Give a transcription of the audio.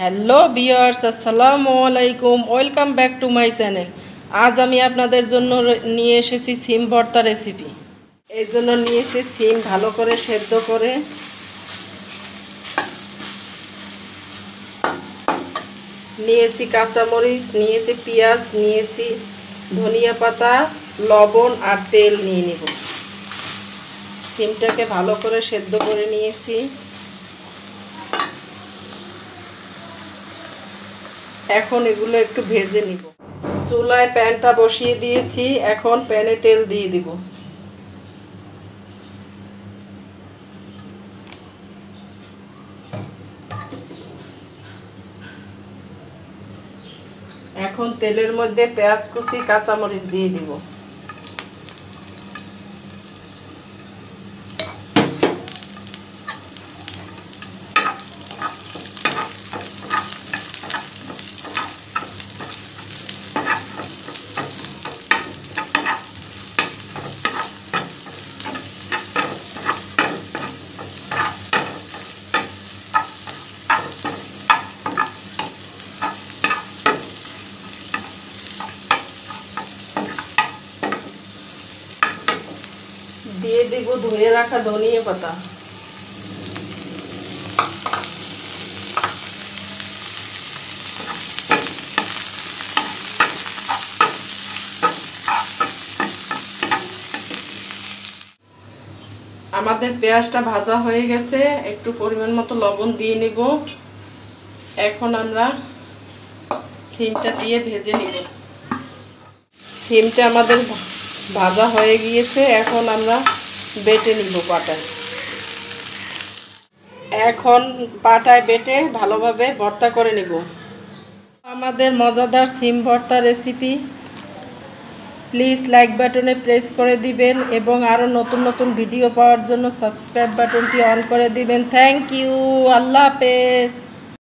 Hello viewers, আসসালামু আলাইকুম। Welcome back to my channel. আজ আমি আপনাদের জন্য নিয়ে এসেছি সিম ভর্তা রেসিপি। এই জন্য নিয়েছি সিম ভালো করে সেদ্ধ করে, নিয়েছি কাঁচামরিচ, নিয়েছি পেঁয়াজ, নিয়েছি ধনিয়া পাতা, লবণ আর তেল নিয়ে নেব। সিমটাকে ভালো করে সেদ্ধ করে নিয়েছি। এখন এগুলো একটু ভেজে নিব। চুলায় প্যানটা বসিয়ে দিয়েছি, এখন প্যানে তেল দিয়ে দিব। এখন তেলের মধ্যে পেঁয়াজ কুচি, কাঁচামরিচ দিয়ে দিব। দিয়ে দিব ধুয়ে রাখা ধনিয়া পাতা। আমাদের পেঁয়াজটা ভাজা হয়ে গেছে, একটু পরিমাণ মতো লবণ দিয়ে নিব। এখন আমরা সিমটা দিয়ে ভেজে নিব। সিমটা আমাদের ভাজা হয়ে গিয়েছে, এখন আমরা বেটে নিব পাটায়। এখন পাটায় বেটে ভালোভাবে ভর্তা করে নিব। আমাদের মজাদার সিম ভর্তা রেসিপি প্লিজ লাইক বাটনে প্রেস করে দিবেন এবং আরও নতুন নতুন ভিডিও পাওয়ার জন্য সাবস্ক্রাইব বাটনটি অন করে দিবেন। Thank you. আল্লাহ হাফেজ।